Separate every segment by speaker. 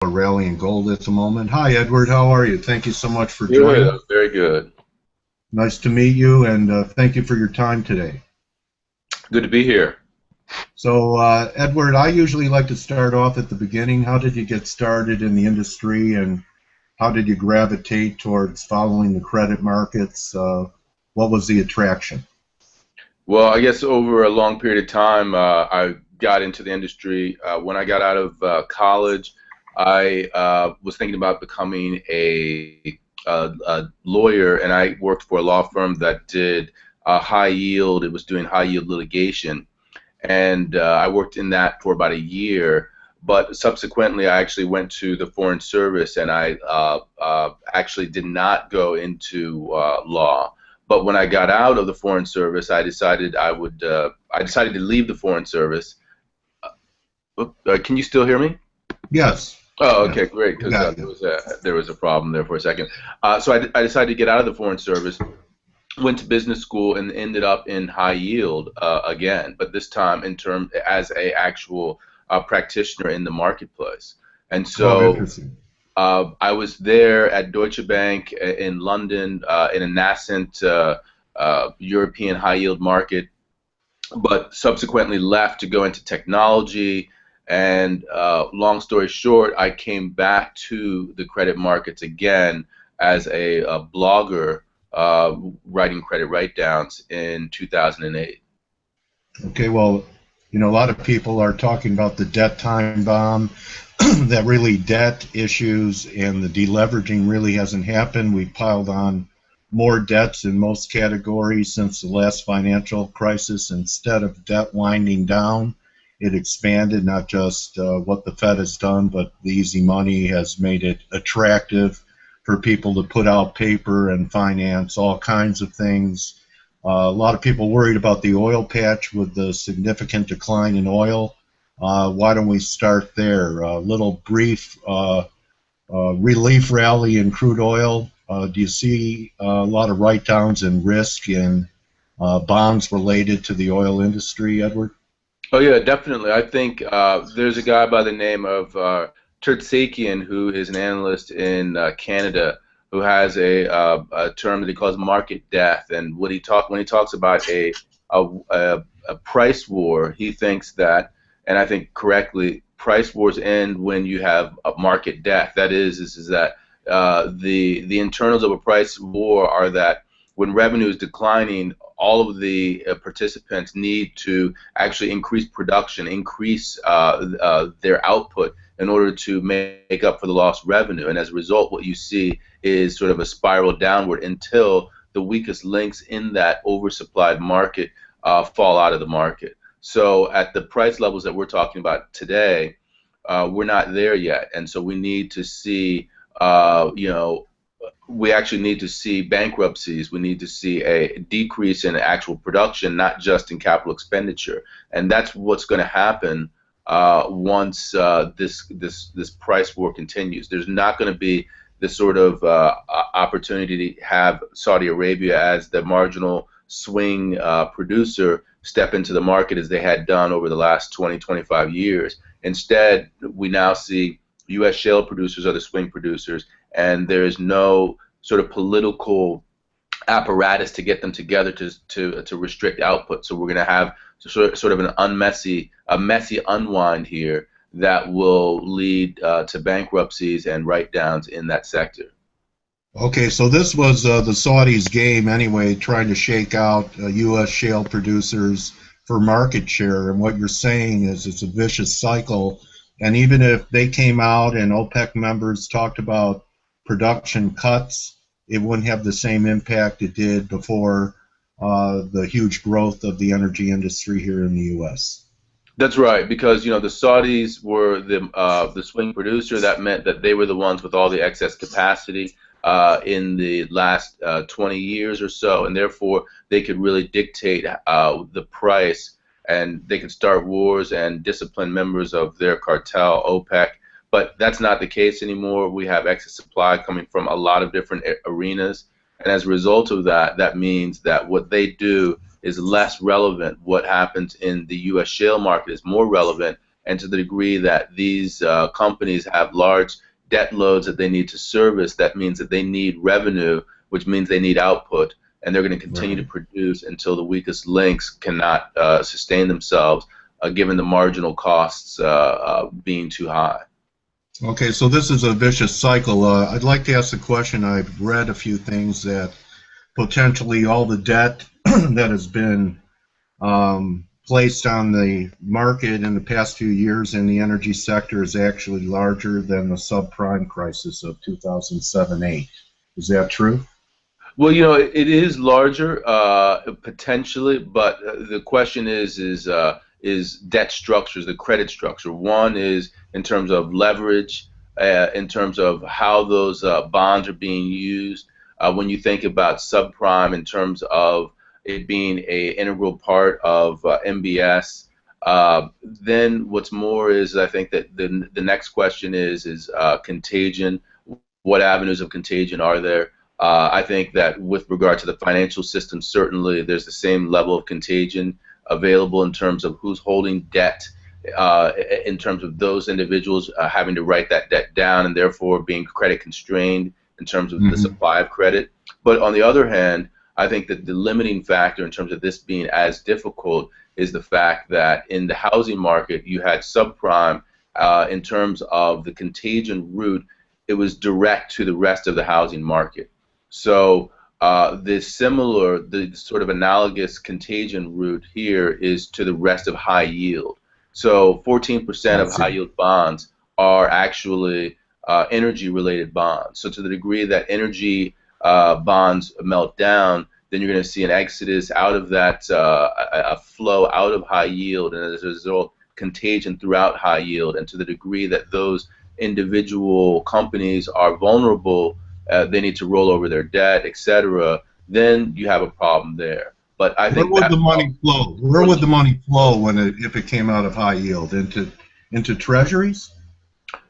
Speaker 1: a rally in gold at the moment. Hi, Edward. How are you? Thank you so much for joining.
Speaker 2: Good, very good.
Speaker 1: Nice to meet you, and thank you for your time today.
Speaker 2: Good to be here.
Speaker 1: So, Edward, I usually like to start off at the beginning. How did you get started in the industry, and how did you gravitate towards following the credit markets? What was the attraction?
Speaker 2: Well, I guess over a long period of time, I got into the industry. When I got out of college, I was thinking about becoming a lawyer, and I worked for a law firm that did high yield. It was doing high yield litigation, and I worked in that for about a year. But subsequently, I actually went to the Foreign Service, and I actually did not go into law. But when I got out of the Foreign Service, I decided I decided to leave the Foreign Service. Can you still hear me?
Speaker 1: Yes.
Speaker 2: Oh,
Speaker 1: Yes.
Speaker 2: okay, great, because
Speaker 1: Got
Speaker 2: there
Speaker 1: you.
Speaker 2: was a problem there for a second. So I decided to get out of the Foreign Service, went to business school, and ended up in high yield again, but this time in term as a actual practitioner in the marketplace. And
Speaker 1: Oh,
Speaker 2: so
Speaker 1: interesting.
Speaker 2: I was there at Deutsche Bank in London in a nascent European high yield market, but subsequently left to go into technology. And long story short, I came back to the credit markets again as a blogger, writing credit write-downs in 2008.
Speaker 1: Okay, well, a lot of people are talking about the debt time bomb, that really debt issues and the deleveraging really hasn't happened. We've piled on more debts in most categories since the last financial crisis. Instead of debt winding down, it expanded, not just what the Fed has done, but the easy money has made it attractive for people to put out paper and finance all kinds of things. A lot of people worried about the oil patch with the significant decline in oil. Why don't we start there? A little brief relief rally in crude oil. Do you see a lot of write-downs and risk in bonds related to the oil industry, Edward?
Speaker 2: Oh yeah, definitely. I think there's a guy by the name of Tertsakian who is an analyst in Canada who has a term that he calls market death, and when he talks about a price war, he thinks that, and I think correctly, price wars end when you have a market death. That is that the internals of a price war are that when revenue is declining, all of the participants need to actually increase production, increase their output in order to make up for the lost revenue. And as a result, what you see is sort of a spiral downward until the weakest links in that oversupplied market fall out of the market. So at the price levels that we're talking about today, we're not there yet. And so we need to see, we actually need to see bankruptcies. We need to see a decrease in actual production, not just in capital expenditure, and that's what's going to happen once this price war continues. There's not going to be the sort of opportunity to have Saudi Arabia as the marginal swing producer step into the market as they had done over the last 20, 25 years. Instead, we now see U.S. shale producers are the swing producers, and there is no sort of political apparatus to get them together to restrict output. So we're going to have sort of a messy unwind here that will lead to bankruptcies and write-downs in that sector.
Speaker 1: Okay, so this was the Saudis' game anyway, trying to shake out U.S. shale producers for market share. And what you're saying is it's a vicious cycle. And even if they came out and OPEC members talked about production cuts, it wouldn't have the same impact it did before the huge growth of the energy industry here in the U.S.
Speaker 2: That's right, because the Saudis were the swing producer. That meant that they were the ones with all the excess capacity in the last 20 years or so, and therefore they could really dictate the price, and they could start wars and discipline members of their cartel, OPEC. But that's not the case anymore. We have excess supply coming from a lot of different arenas, and as a result of that, that means that what they do is less relevant. What happens in the U.S. shale market is more relevant, and to the degree that these companies have large debt loads that they need to service, that means that they need revenue, which means they need output, and they're going to continue to produce until the weakest links cannot sustain themselves, given the marginal costs being too high.
Speaker 1: Okay, so this is a vicious cycle. I'd like to ask the question. I've read a few things that potentially all the debt that has been placed on the market in the past few years in the energy sector is actually larger than the subprime crisis of 2007-8. Is that true?
Speaker 2: Well, you know, it is larger potentially, but the question is debt structures, the credit structure. One is in terms of leverage, in terms of how those bonds are being used. When you think about subprime in terms of it being an integral part of MBS, then what's more is I think that the next question is contagion. What avenues of contagion are there? I think that with regard to the financial system, certainly there's the same level of contagion available in terms of who's holding debt, in terms of those individuals having to write that debt down and therefore being credit constrained in terms of the supply of credit. But on the other hand, I think that the limiting factor in terms of this being as difficult is the fact that in the housing market you had subprime in terms of the contagion route. It was direct to the rest of the housing market. So the sort of analogous contagion route here is to the rest of high yield. So 14% of high yield bonds are actually energy-related bonds. So to the degree that energy bonds melt down, then you're going to see an exodus out of that, a flow out of high yield, and as a result, contagion throughout high yield. And to the degree that those individual companies are vulnerable, they need to roll over their debt, etc., then you have a problem there. But I think
Speaker 1: where would the money flow? Where would the money flow if it came out of high yield? Into treasuries?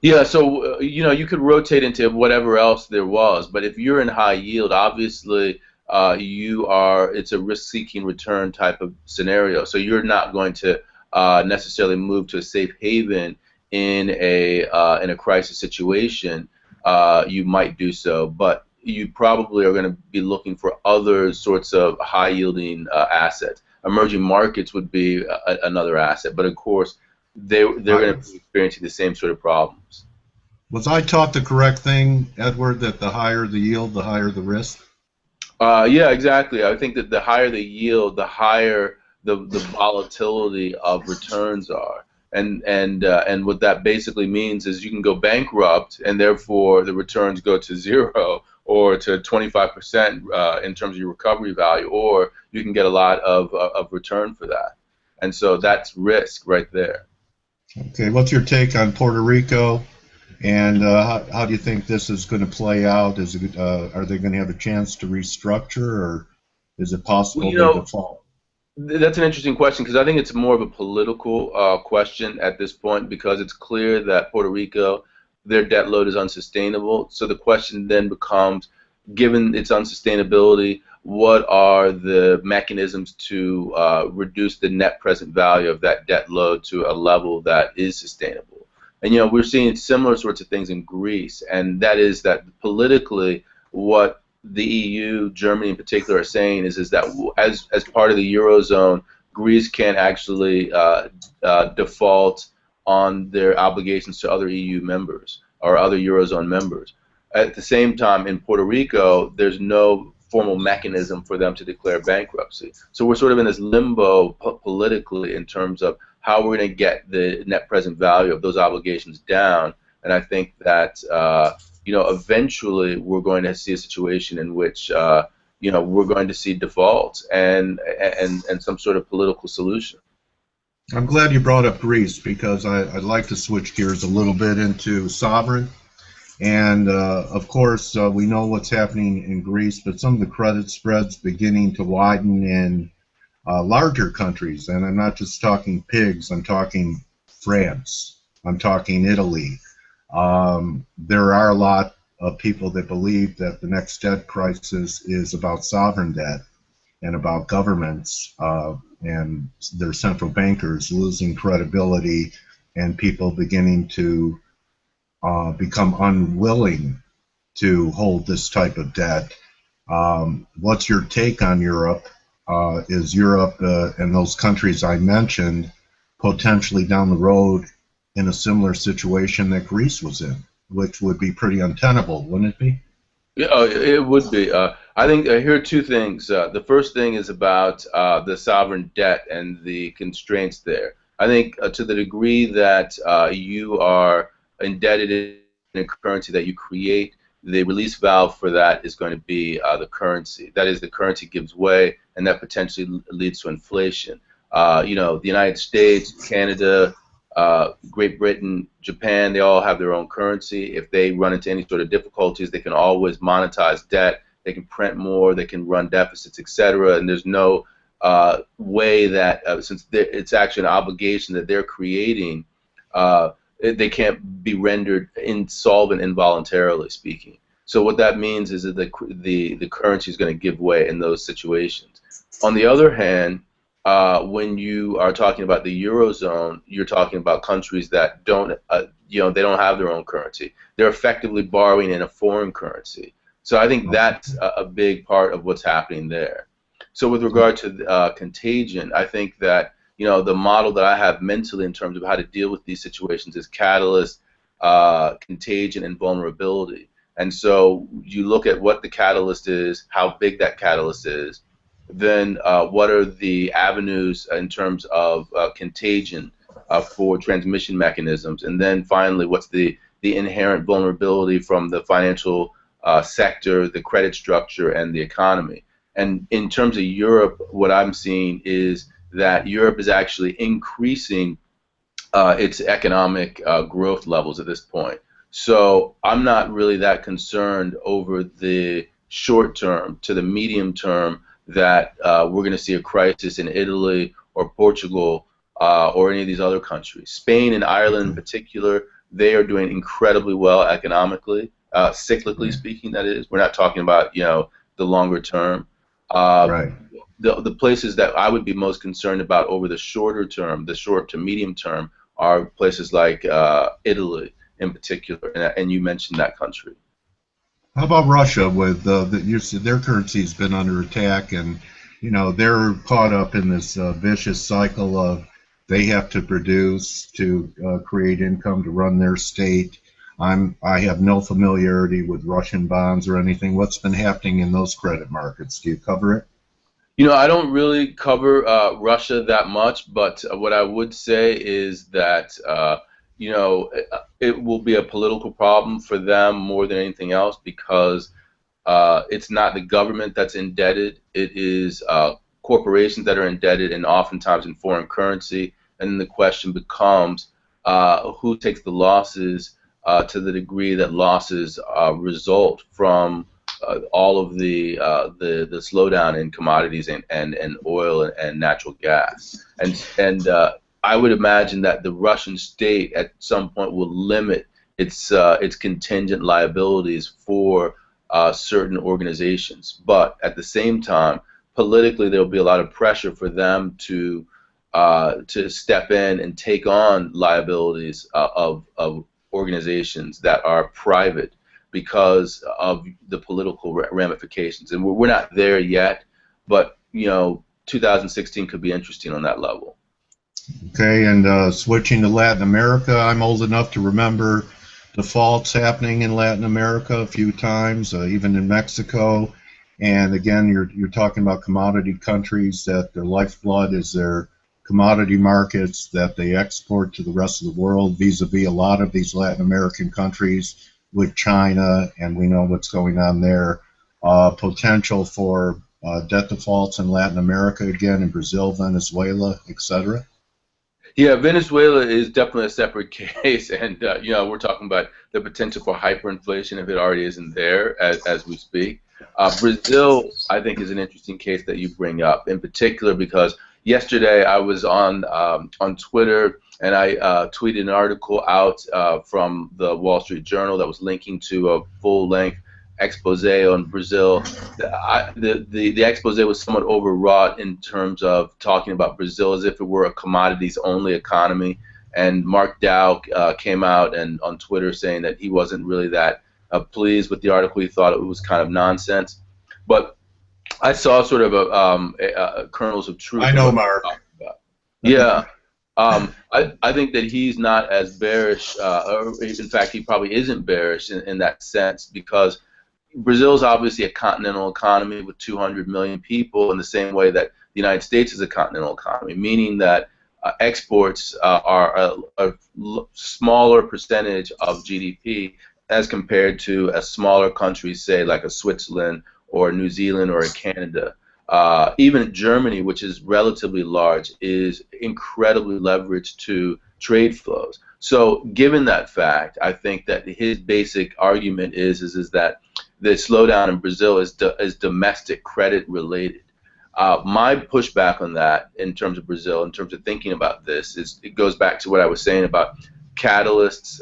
Speaker 2: Yeah, so you know, you could rotate into whatever else there was, but if you're in high yield, obviously it's a risk-seeking return type of scenario. So you're not going to necessarily move to a safe haven in a crisis situation. You might do so, but you probably are going to be looking for other sorts of high-yielding assets. Emerging markets would be another asset, but of course they're going to be experiencing the same sort of problems.
Speaker 1: Was I taught the correct thing, Edward, that the higher the yield, the higher the risk?
Speaker 2: Yeah, exactly. I think that the higher the yield, the higher the volatility of returns are. And what that basically means is you can go bankrupt, and therefore the returns go to 0 or to 25% in terms of your recovery value, or you can get a lot of return for that. And so that's risk right there.
Speaker 1: Okay, what's your take on Puerto Rico, and how do you think this is going to play out? Are they going to have a chance to restructure, or is it possible they default?
Speaker 2: That's an interesting question, because I think it's more of a political question at this point, because it's clear that Puerto Rico, their debt load is unsustainable. So the question then becomes, given its unsustainability, what are the mechanisms to reduce the net present value of that debt load to a level that is sustainable? And you know, we're seeing similar sorts of things in Greece, and that is that politically, what the EU, Germany in particular, are saying is that as part of the Eurozone, Greece can actually default on their obligations to other EU members or other Eurozone members. At the same time, in Puerto Rico, there's no formal mechanism for them to declare bankruptcy. So we're sort of in this limbo politically in terms of how we're going to get the net present value of those obligations down. And I think that you know, eventually we're going to see a situation in which you know, we're going to see defaults and some sort of political solution.
Speaker 1: I'm glad you brought up Greece, because I'd like to switch gears a little bit into sovereign. And of course, we know what's happening in Greece, but some of the credit spreads beginning to widen in larger countries. And I'm not just talking pigs, I'm talking France, I'm talking Italy. There are a lot of people that believe that the next debt crisis is about sovereign debt and about governments and their central bankers losing credibility and people beginning to become unwilling to hold this type of debt. What's your take on Europe? Is Europe and those countries I mentioned potentially down the road in a similar situation that Greece was in, which would be pretty untenable, wouldn't it be?
Speaker 2: Yeah, it would be. I think here are two things. The first thing is about the sovereign debt and the constraints there. I think to the degree that you are indebted in a currency that you create, the release valve for that is going to be the currency. That is, the currency gives way, and that potentially leads to inflation. The United States, Canada, Great Britain, Japan, they all have their own currency. If they run into any sort of difficulties, they can always monetize debt. They can print more. They can run deficits, etc. And there's no way that, since it's actually an obligation that they're creating, they can't be rendered insolvent involuntarily speaking. So what that means is that the currency is going to give way in those situations. On the other hand, when you are talking about the Eurozone, you're talking about countries that don't, they don't have their own currency. They're effectively borrowing in a foreign currency. So I think that's a big part of what's happening there. So with regard to contagion, I think that the model that I have mentally in terms of how to deal with these situations is catalyst, contagion, and vulnerability. And so you look at what the catalyst is, how big that catalyst is, then what are the avenues in terms of contagion for transmission mechanisms, and then finally what's the inherent vulnerability from the financial sector, the credit structure, and the economy. And in terms of Europe, what I'm seeing is that Europe is actually increasing its economic growth levels at this point. So I'm not really that concerned over the short term to the medium term that we're going to see a crisis in Italy or Portugal or any of these other countries. Spain and Ireland in particular, they are doing incredibly well economically, cyclically speaking, that is. We're not talking about, the longer term.
Speaker 1: Right.
Speaker 2: The places that I would be most concerned about over the shorter term, the short to medium term, are places like Italy in particular, and you mentioned that country.
Speaker 1: How about Russia? With their currency's been under attack, and they're caught up in this vicious cycle of they have to produce to create income to run their state. I have no familiarity with Russian bonds or anything. What's been happening in those credit markets? Do you cover it?
Speaker 2: I don't really cover Russia that much, but what I would say is that it will be a political problem for them more than anything else, because it's not the government that's indebted. It is corporations that are indebted, and oftentimes in foreign currency. And then the question becomes who takes the losses to the degree that losses result from all of the slowdown in commodities and oil and natural gas. And I would imagine that the Russian state at some point will limit its contingent liabilities for certain organizations. But at the same time, politically, there will be a lot of pressure for them to step in and take on liabilities of organizations that are private because of the political ramifications. And we're not there yet, but 2016 could be interesting on that level.
Speaker 1: Okay, and switching to Latin America, I'm old enough to remember defaults happening in Latin America a few times, even in Mexico. And again, you're talking about commodity countries that their lifeblood is their commodity markets that they export to the rest of the world, vis-a-vis a lot of these Latin American countries with China, and we know what's going on there. Potential for debt defaults in Latin America again, in Brazil, Venezuela, etc.
Speaker 2: Yeah, Venezuela is definitely a separate case, and we're talking about the potential for hyperinflation if it already isn't there as we speak. Brazil, I think, is an interesting case that you bring up, in particular because yesterday I was on Twitter, and I tweeted an article out from the Wall Street Journal that was linking to a full-length expose on Brazil. The expose was somewhat overwrought in terms of talking about Brazil as if it were a commodities-only economy. And Mark Dow came out and on Twitter saying that he wasn't really that pleased with the article. He thought it was kind of nonsense. But I saw sort of kernels of truth
Speaker 1: I
Speaker 2: in
Speaker 1: know,
Speaker 2: what he was
Speaker 1: Mark.
Speaker 2: talking about. Yeah. I think that he's not as bearish, or in fact, he probably isn't bearish in that sense, because Brazil is obviously a continental economy with 200 million people in the same way that the United States is a continental economy, meaning that exports are a smaller percentage of GDP as compared to a smaller country, say like a Switzerland or New Zealand or a Canada. Even Germany, which is relatively large, is incredibly leveraged to trade flows. So, given that fact, I think that his basic argument is that the slowdown in Brazil is domestic credit related. My pushback on that, in terms of Brazil, in terms of thinking about this, is it goes back to what I was saying about catalysts,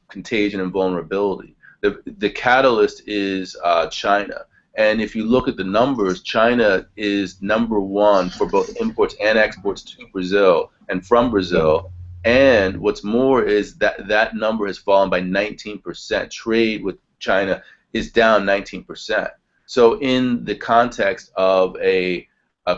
Speaker 2: contagion, and vulnerability. The catalyst is China. And if you look at the numbers, China is #1 for both imports and exports to Brazil and from Brazil. And what's more is that that number has fallen by 19%. Trade with China is down 19%. So in the context of a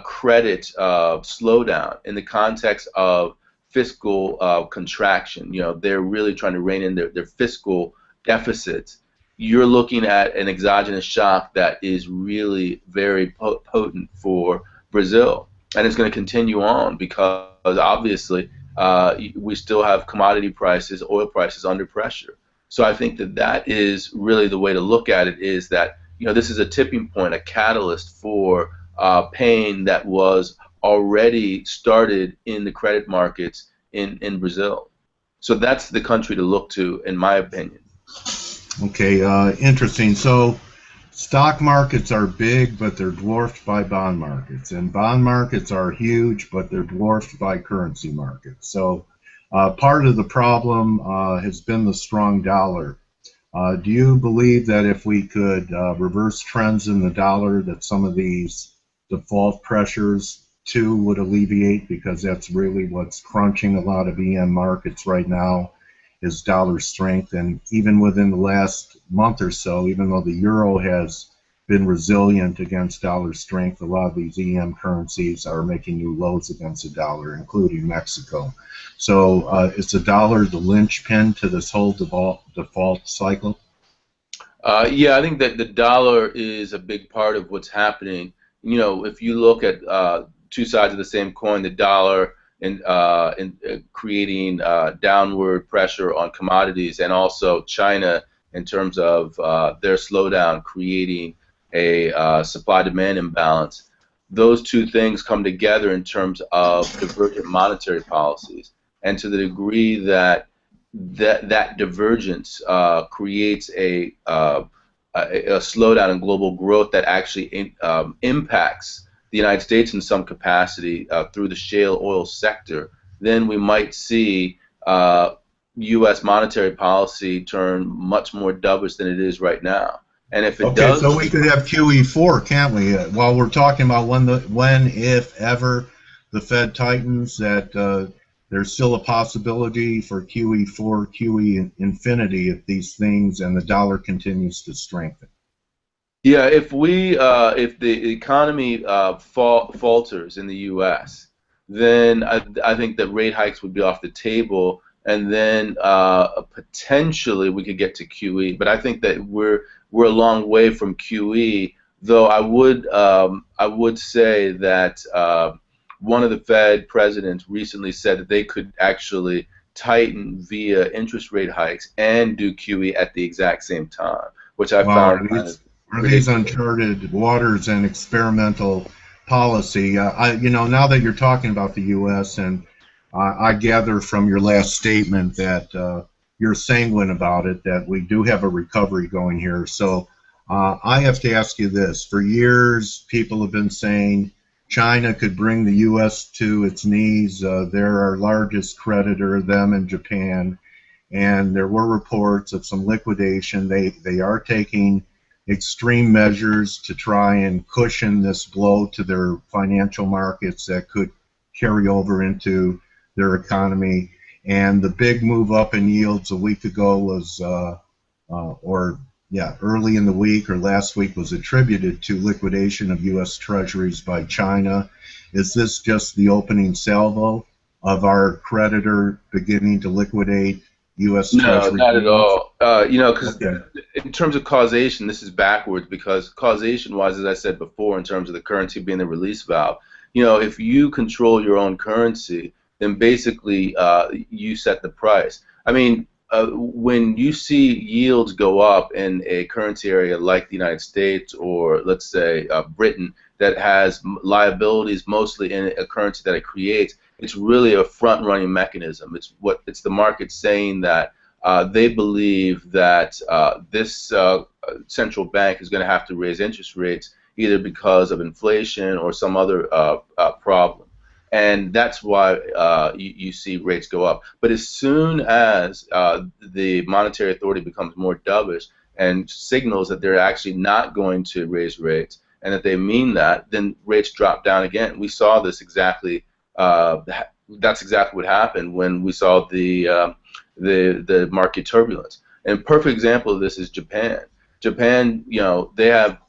Speaker 2: credit slowdown, in the context of fiscal contraction, they're really trying to rein in their fiscal deficits. You're looking at an exogenous shock that is really very potent for Brazil, and it's going to continue on because obviously we still have commodity prices, oil prices under pressure. So I think that that is really the way to look at it, is that this is a tipping point, a catalyst for pain that was already started in the credit markets in Brazil. So that's the country to look to, in my opinion.
Speaker 1: Okay, interesting. So stock markets are big, but they're dwarfed by bond markets. And bond markets are huge, but they're dwarfed by currency markets. So part of the problem has been the strong dollar. Do you believe that if we could reverse trends in the dollar, that some of these default pressures too would alleviate? Because that's really what's crunching a lot of EM markets right now, is dollar strength. And even within the last month or so, even though the euro has been resilient against dollar strength, a lot of these EM currencies are making new lows against the dollar, including Mexico. So is the dollar the linchpin to this whole default cycle?
Speaker 2: Yeah, I think that the dollar is a big part of what's happening. If you look at two sides of the same coin, the dollar in creating downward pressure on commodities, and also China in terms of their slowdown creating a supply-demand imbalance. Those two things come together in terms of divergent monetary policies, and to the degree that that divergence creates a slowdown in global growth that actually impacts the United States in some capacity through the shale oil sector, then we might see U.S. monetary policy turn much more dovish than it is right now. And if it does,
Speaker 1: so we could have QE4, can't we? While we're talking about when, if ever, the Fed tightens, that there's still a possibility for QE4, QE infinity if these things and the dollar continues to strengthen.
Speaker 2: Yeah, if the economy falters in the U.S., then I think that rate hikes would be off the table, and then potentially we could get to QE. But I think that we're a long way from QE. Though I would say that one of the Fed presidents recently said that they could actually tighten via interest rate hikes and do QE at the exact same time, which I found kind of
Speaker 1: these uncharted waters and experimental policy. Now that you're talking about the U.S., and I gather from your last statement that you're sanguine about it, that we do have a recovery going here. So I have to ask you this. For years, people have been saying China could bring the U.S. to its knees. They're our largest creditor, them and Japan. And there were reports of some liquidation. They are taking extreme measures to try and cushion this blow to their financial markets that could carry over into their economy. And the big move up in yields a week ago was, early in the week or last week was attributed to liquidation of U.S. Treasuries by China. Is this just the opening salvo of our creditor beginning to liquidate U.S.
Speaker 2: No,
Speaker 1: Treasury
Speaker 2: not at
Speaker 1: yields?
Speaker 2: all. Because
Speaker 1: Okay.
Speaker 2: in terms of causation, this is backwards because causation-wise, as I said before, in terms of the currency being the release valve, if you control your own currency, then basically you set the price. I mean, when you see yields go up in a currency area like the United States or let's say Britain that has liabilities mostly in a currency that it creates, it's really a front-running mechanism. It's the market saying that they believe that this central bank is going to have to raise interest rates either because of inflation or some other problem, and that's why you see rates go up. But as soon as the monetary authority becomes more dovish and signals that they're actually not going to raise rates and that they mean that, then rates drop down again. We saw this exactly. That's exactly what happened when we saw the market turbulence. And a perfect example of this is Japan. Japan, they have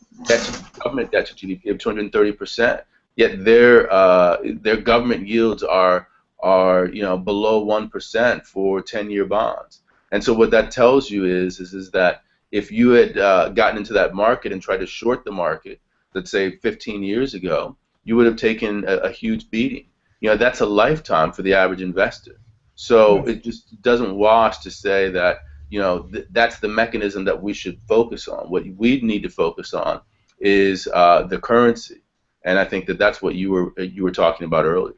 Speaker 2: government debt to GDP of 230%. Yet their government yields are below 1% for 10-year bonds. And so what that tells you is that if you had gotten into that market and tried to short the market, let's say 15 years ago, you would have taken a huge beating. That's a lifetime for the average investor. So it just doesn't wash to say that that's the mechanism that we should focus on. What we need to focus on is the currency, and I think that that's what you were talking about earlier.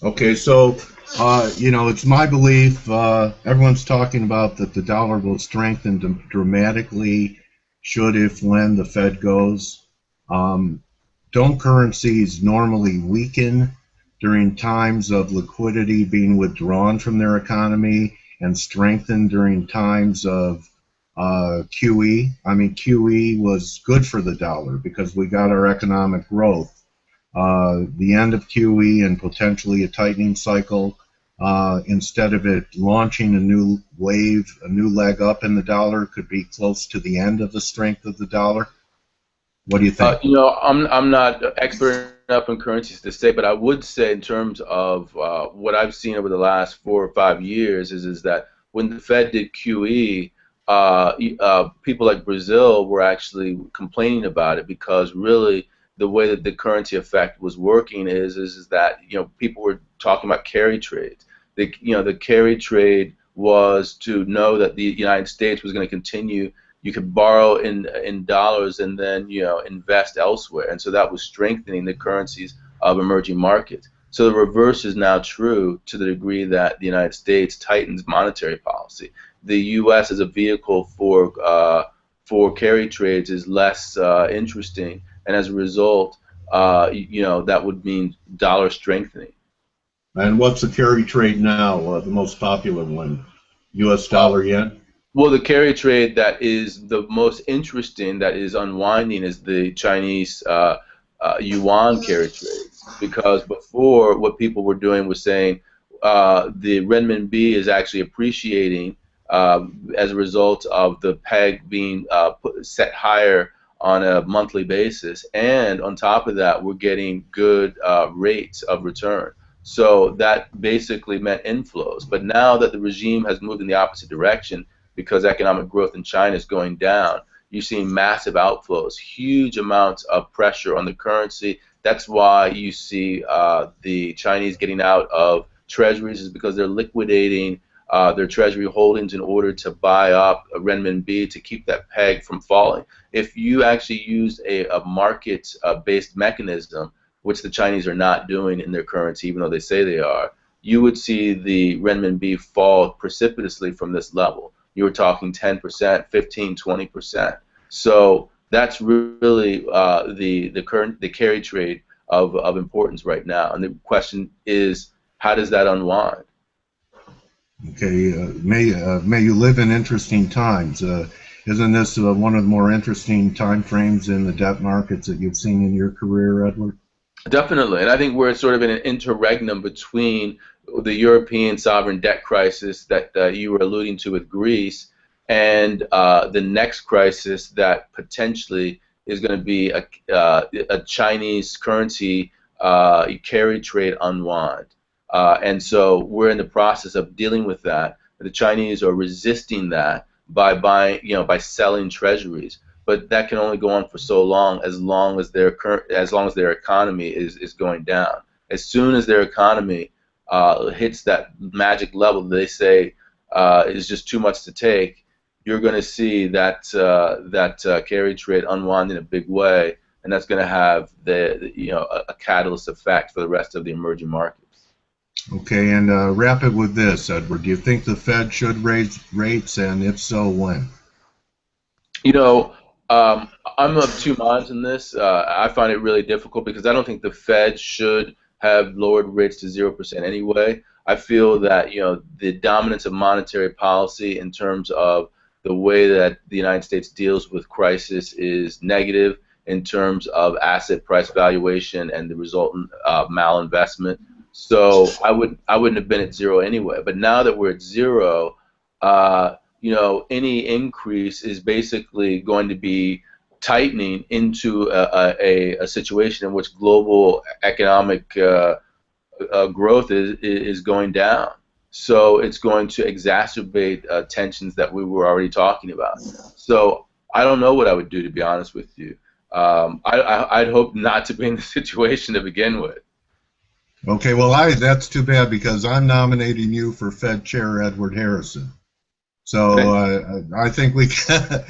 Speaker 1: Okay, so it's my belief. Everyone's talking about that the dollar will strengthen dramatically should, if, when the Fed goes. Don't currencies normally weaken during times of liquidity being withdrawn from their economy and strengthen during times of QE? I mean, QE was good for the dollar because we got our economic growth. The end of QE and potentially a tightening cycle, instead of it launching a new wave, a new leg up in the dollar, could be close to the end of the strength of the dollar. What do you think?
Speaker 2: I'm not expert enough in currencies to say, but I would say in terms of what I've seen over the last 4 or 5 years is that when the Fed did QE, people like Brazil were actually complaining about it because really the way that the currency effect was working is that people were talking about carry trades. The carry trade was to know that the United States was going to continue. You could borrow in dollars and then invest elsewhere, and so that was strengthening the currencies of emerging markets. So the reverse is now true to the degree that the United States tightens monetary policy. The U.S. as a vehicle for carry trades is less interesting, and as a result, that would mean dollar strengthening.
Speaker 1: And what's the carry trade now? The most popular one, U.S. dollar yen.
Speaker 2: Well, the carry trade that is the most interesting, that is unwinding, is the Chinese yuan carry trade. Because before, what people were doing was saying the renminbi is actually appreciating as a result of the peg being set higher on a monthly basis, and on top of that, we're getting good rates of return. So that basically meant inflows. But now that the regime has moved in the opposite direction, because economic growth in China is going down, you're seeing massive outflows, huge amounts of pressure on the currency. That's why you see the Chinese getting out of treasuries, is because they're liquidating their treasury holdings in order to buy up a renminbi to keep that peg from falling. If you actually use a market-based mechanism, which the Chinese are not doing in their currency, even though they say they are, you would see the renminbi fall precipitously from this level. You were talking 10%, 15, 20%. So that's really the carry trade of importance right now. And the question is, how does that unwind?
Speaker 1: Okay, may you live in interesting times. Isn't this one of the more interesting time frames in the debt markets that you've seen in your career, Edward?
Speaker 2: Definitely, and I think we're sort of in an interregnum between the European sovereign debt crisis that you were alluding to with Greece, and the next crisis that potentially is going to be a Chinese currency carry trade unwind. And so we're in the process of dealing with that. The Chinese are resisting that by buying, by selling treasuries. But that can only go on for so long as their economy is going down. As soon as their economy hits that magic level they say is just too much to take, you're going to see that carry trade unwind in a big way, and that's going to have a catalyst effect for the rest of the emerging markets.
Speaker 1: Okay, and wrap it with this, Edward. Do you think the Fed should raise rates, and if so, when?
Speaker 2: I'm of two minds in this. I find it really difficult because I don't think the Fed should have lowered rates to 0% anyway. I feel that the dominance of monetary policy in terms of the way that the United States deals with crisis is negative in terms of asset price valuation and the resultant malinvestment. So I wouldn't have been at zero anyway. But now that we're at zero, any increase is basically going to be tightening into a situation in which global economic growth is going down. So it's going to exacerbate tensions that we were already talking about. So I don't know what I would do, to be honest with you. I'd hope not to be in the situation to begin with.
Speaker 1: Okay, well, that's too bad because I'm nominating you for Fed Chair Edward Harrison. So I think we can,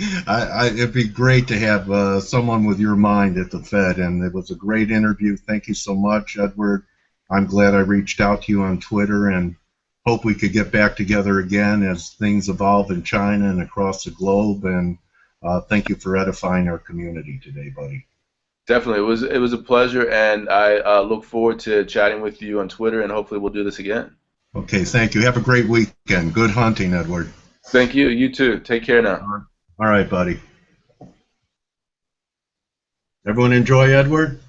Speaker 1: it'd be great to have someone with your mind at the Fed, and it was a great interview. Thank you so much, Edward. I'm glad I reached out to you on Twitter, and hope we could get back together again as things evolve in China and across the globe. And thank you for edifying our community today, buddy.
Speaker 2: Definitely, it was a pleasure, and I look forward to chatting with you on Twitter, and hopefully we'll do this again.
Speaker 1: Okay, thank you. Have a great weekend. Good hunting, Edward.
Speaker 2: Thank you. You too. Take care now.
Speaker 1: All right, buddy. Everyone enjoy Edward?